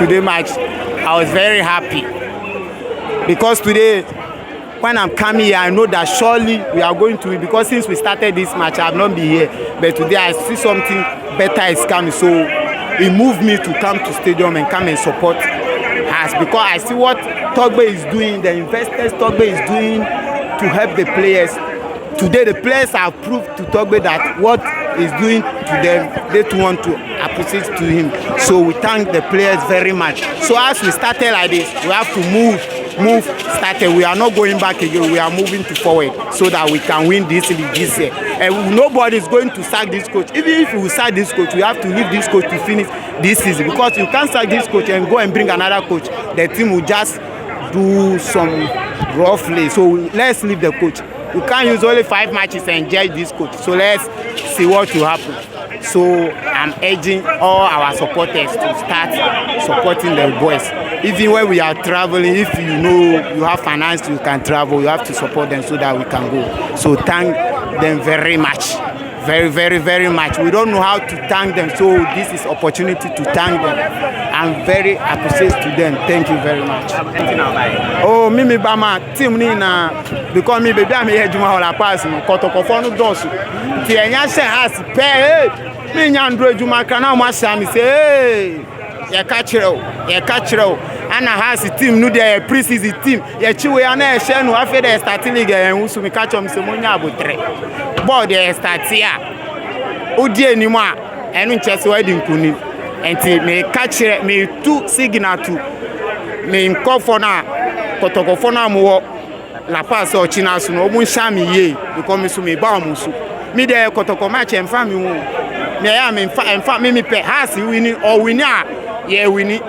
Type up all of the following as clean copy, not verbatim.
today match, I was very happy because today, when I'm coming here, I know that surely we are going to win because since we started this match, I have not been here. But today, I see something better is coming. So it moved me to come to stadium and come and support us because I see what Togbe is doing, the investors Togbe is doing to help the players. Today, the players have proved to Togbe that what he's doing to them, they too want to appreciate to him. So we thank the players very much. So as we started like this, we have to move, started. We are not going back again. We are moving to forward so that we can win this league this year. And nobody is going to sack this coach. Even if we sack this coach, we have to leave this coach to finish this season because you can't sack this coach and go and bring another coach. The team will just do some roughly. So let's leave the coach. We can't use only 5 matches and judge this coach. So let's see what will happen. So I'm urging all our supporters to start supporting the boys. Even when we are traveling, if you know you have finance, you can travel, you have to support them so that we can go. So thank them very much. Very, very, very much. We don't know how to thank them, so this is opportunity to thank them. I'm very appreciative to them. Thank you very much. Oh, Meadeama team ni na because me baby I'm here juma hola pass no kotokofo no dosu. Ti enya she has pay me nya ndro juma kana mo asha me say ye ka kire ana has team no dey pre-season team ye chiwe ana e she no afi dey starting league en wusu me ka chom se mo nya abotre board dey start here odi enimu a enu nchese wa di nkuni enti me ka kire me tu signal to me nkofo na kotokofo na mo la pass o china so no mo nsha me ye because me so me ba mo so me dey kotoko match en fa me wo me ya me fa me pe has wini or wini a ye wini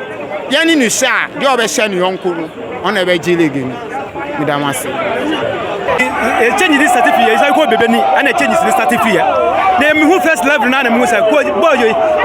yani ni sha de obehye ni yonko no ona ebe jilege ni Meadeama say e change this certificate is go bebe ni and change this certificate na me who first level na me say boy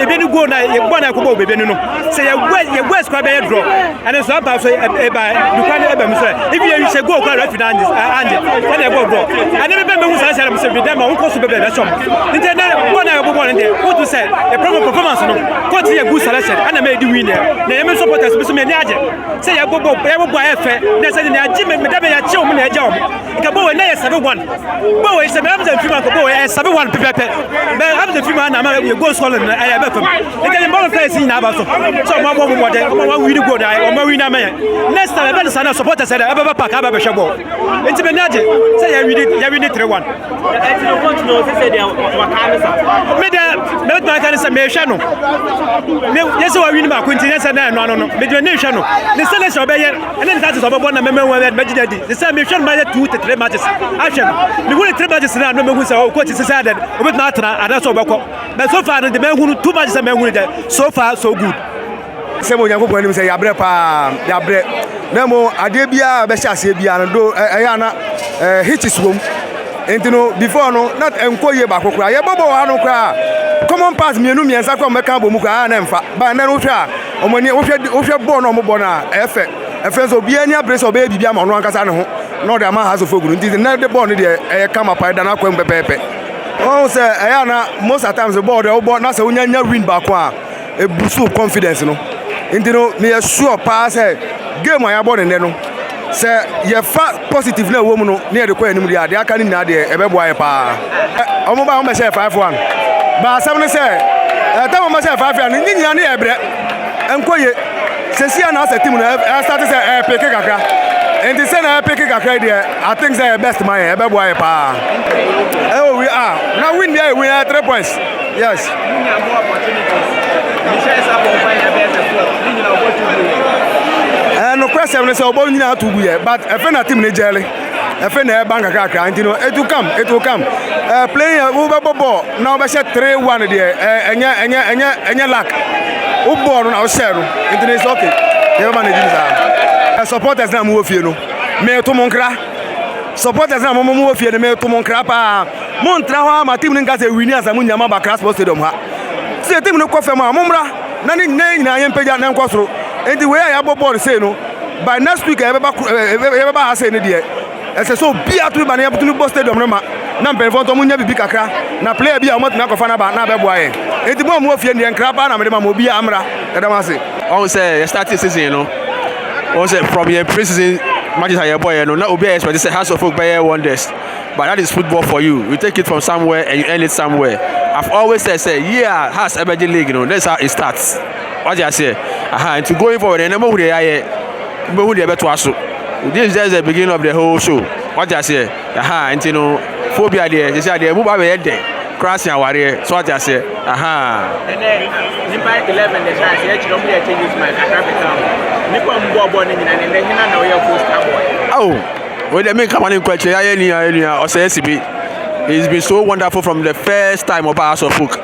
ebe ni go na ye go na ko bebe ni no say ye go square be draw and so about so e ba du kan e ba me say if you say go kwa refi na anje and e go draw and me be me who say say Meadeama won ko so bebe be chom nte na go na go no dey who to say the proper performance no coach ye good selection and me di win there na me supporters be so me ni aje say ye go efe na say ni aje Meadeama ya che o me na aje o ikabo we na ye 7-1 bo we say me am the film ko bo we 7-1 pepepe me am the film na ma we go score na ya be fam e ka ball play sin na ba so mo de mo win go da o ma win na me next time be na supporters say e be pack aba be hwebo enti me ni aje say ya win 3-1 enti no want no say they wakanisa me kan say me hwe no me yes we win ma ko enti yes na no me de ne hwe no the selection be here and then that is obo na me me jidadi the say me hwe ma 2-3 matches action me win 3 matches na no me hu say o coach say that obet na atana ada so obekọ but so far the me hu 2 matches me hu so far so good say mo nyanko ko ni say yabre pa yabre na mo ade bia be hyase bia no do eya na hitches wom entino before no not enkoye ba kokora ye bobo ha no kra common pass mienu miensa kwa meka bo mu kwa na mfa ba na no hwa omoni wo hwe ball no mo ball na efe so bia ni abre so be bibia ma no ankasa ne ho no de ama ha so foguru nti na de ball no de kama pa da na kwa mpepepe o say eya na most at times the ball de ball na say nya win ba kwa e boost confidence no ntino me sure pass game ya ball ne no say ye fa positive na wo mu no na de kwa anim de ade aka ni na de ebebo aye pa omo ba o say 5-1 ba sam ne say ta mo say 5-1 ni nyina na ebre enkoye sesia na asa team na start say pick kakra enti say na pick kakra there I think say best man ebebo aye pa we are now win there we are 3 points yes more opportunities no question ne say obo nyina to bu ye but efe na team ne jele efe na bank kakra enti no it will come playing we ball now be say 3-1 there enya lack o ball no na o share no enti no is okay you manage this supporters na mo fie no me to monkra supporters na mo fie no me to monkra pa mo ntra ho ma team ne nka say win as mo nyama ba Crassport Stadium ha say team no ko fe ma mo mra na ni nyina ye mpega na nkosoro enti we ya ball say no by next week everybody has say ne there ese so bia to ba na yabutunu Crassport Stadium no ma na mpelfo to munya bibi kakra na player bia o mot na kofa na ba na bebo aye enti mo fie ne nkra pa na me de ma mo bia amra edama say I say starting season, you know. I say from your pre-season matches are your boy, you know. Not Obi expect to say House of Folk by wonders, but that is football for you. You take it from somewhere and you end it somewhere. I've always said, yeah, has Emerging League, you know. That's how it starts. What do I say? And to going forward, and who they are, who they are better to. This is just the beginning of the whole show. What do I say? And you know, phobia there. They say they move away there. Crashing our warrior. So what I say? And then, Nipa 11, the chance, you don't be a change my capital. Nipa born in and then you know your post boy. Oh, when they make come on in question, or say SCB. It's been so wonderful from the first time of House of Folk.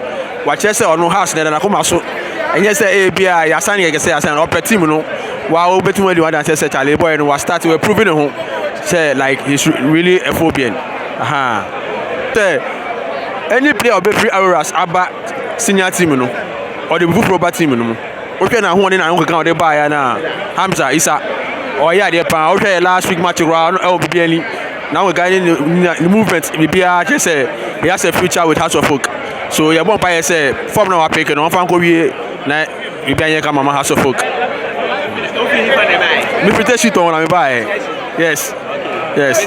What you say or no house, then I come out so. And you say, ABI, Yasani, I say, I say, or team, you know. While between when you want to say, Charlie boy, and was starting to proving home. Say, like, he's really a phobian. Any player of 3 hours about senior team, you know, or the proper team, you know. Okay, now one in I don't count the buyer now. Hamza, Isa, or yeah, the power. Okay, last week match around LBBL. Now we're guiding the movement. Maybe I just say he has a future with House of Folk. So you won't buy say from now pick and on fan go we na we be come mama House of Folk. Me protect shit on me buy. Yes. Yes.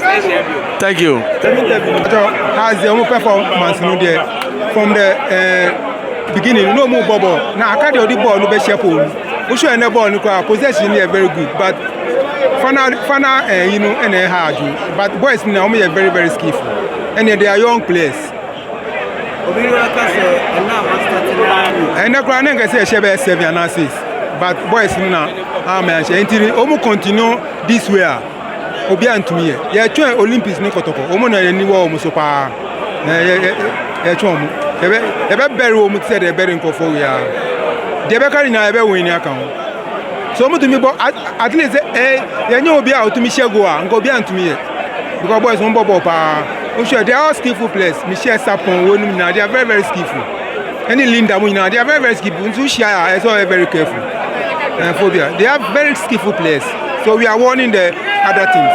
Thank you. Has the own performance no there from the beginning. No more bubble. Now I can't do the ball. No be shape. We show any ball. No possession is very good, but final, you know, and hard. But boys now are very, very skillful, and they are young players. And the crown can say she be 7 and 6, but boys now, man, until almost continue this way. Obi antumi ye twa Olympics ni kotoko omo na ni wa omo so pa ye twa omo ye be bury omo say dey bury nkofo we ya dey be carry na ye be win ni aka ho so omo to me bo at least ye nya obi a otumi shego a nko obi antumi ye because boys won bobo pa o sure they are skillful players Michelle Sapon wonum na they are very, very skillful any Linda mo na they are very, very skillful nso share so very careful phobia they are very skillful players. So we are warning the other teams.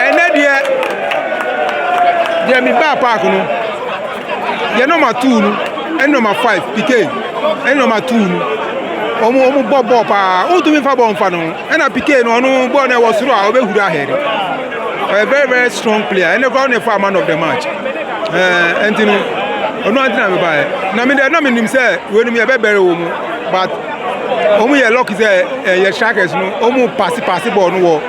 And then they me back park no. They number 2 and number 5 PK. And number 2 omo bobo pa. O to me fa bon fa no. And a PK no ball na was through obe hura here. A very, very strong player. And they call him for man of the match. And you know, no antina me buy. Na me dey na me nim say we no me be bury omo. But omo ye luck say ye strikers no omo pass ball no wo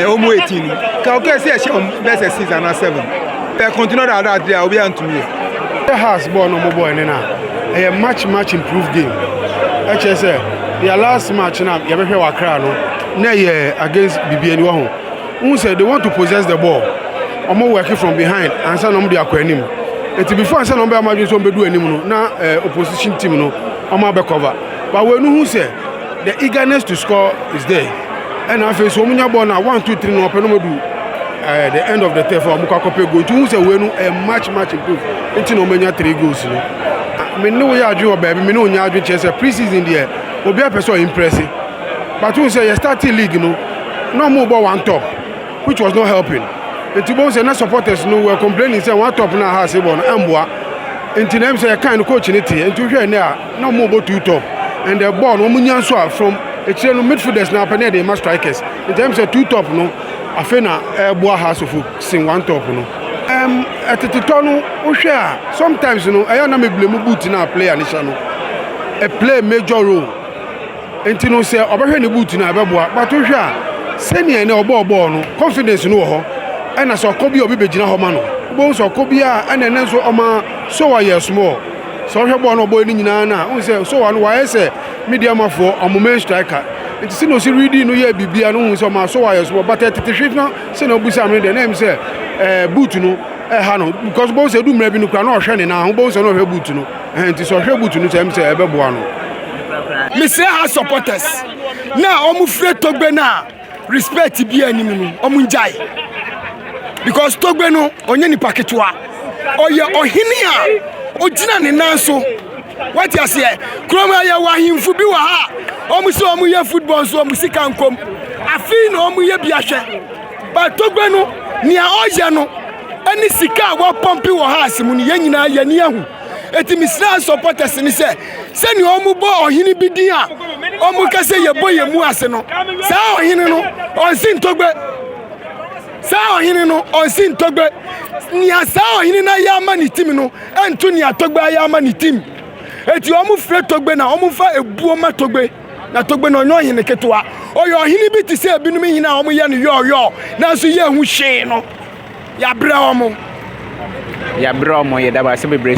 omo 18 ka okay say she best 6 and 7 they continue that there obi antumi the house ball no mo boy na a much improved game actually say their last match na ye be hwe wakra no na ye against BBN wo ho who say they want to possess the ball omo working from behind and say no mo dey akwanim it before say no be amaju so be do anim no na opposition team no omo be cover. But when who say the eagerness to score is there, and I feel so many ball now 1, 2, 3 no open no do the end of the third for Muka Kope go to who say when a much improved. It's no many 3 goals. I mean no we are doing baby, me no nya doing chess pre-season there. Obi a person impressive, but who say you starting league no more ball one top, which was not helping. The two say na supporters no were complaining say one top na has ball amboa. Until them say kind of coach in it, and to hear now no more ball 2 top. And the ball no munya so from a chain of midfielders now penny they must strikers in terms of 2 top no afena boa House of sing 1 top no at the tonu o share sometimes you know I na me blame boot na player ni sha no a play major role enti no say obehwe ni boot na beboa but o share senior na obo no confidence no ho and so okobi obi begina ho ma no bo so okobi a and then so oma so wa yes small. So we born boy ni nyina na won say so one why say Meadeama for main striker it see no see reading no ye bibia no won say ma so why so but it shift no say no busa me the name say boot no ha no because bo say do mra bi no kra no hwe ne na ho bo say no hwe boot no enti so hwe boot no say e be boa no me say our supporters na omu free Togbe na respect bi anim no omu njai because Togbe no onye ni paketwa oye ohini a ojina ne nanso what you say kroma ya wahimfu bi wa ha omu se omu ye football so omu sika nkom afi na omu ye biahwe but Togbe no nia oje no ani sika wa pompi wo ha asemu ni yanyina ya ni ahu eti misra supporters ni se ni omu bo ohini bi din a omu ka se ye bo ye mu ase no sa ohini no onsi ntogbe sa ohini no onsi ntogbe ni asa ohini na ya ma ni team no entu ni atogbe ya ma ni team eti omu fre togbe na omu fa ebuo ma togbe na togbe no nyo ohini ketewa oyo ohini bi ti se ebinum hina omu ye no yo na so ye hu hwe no ya bra omu ya bro mo ye da ba se bebre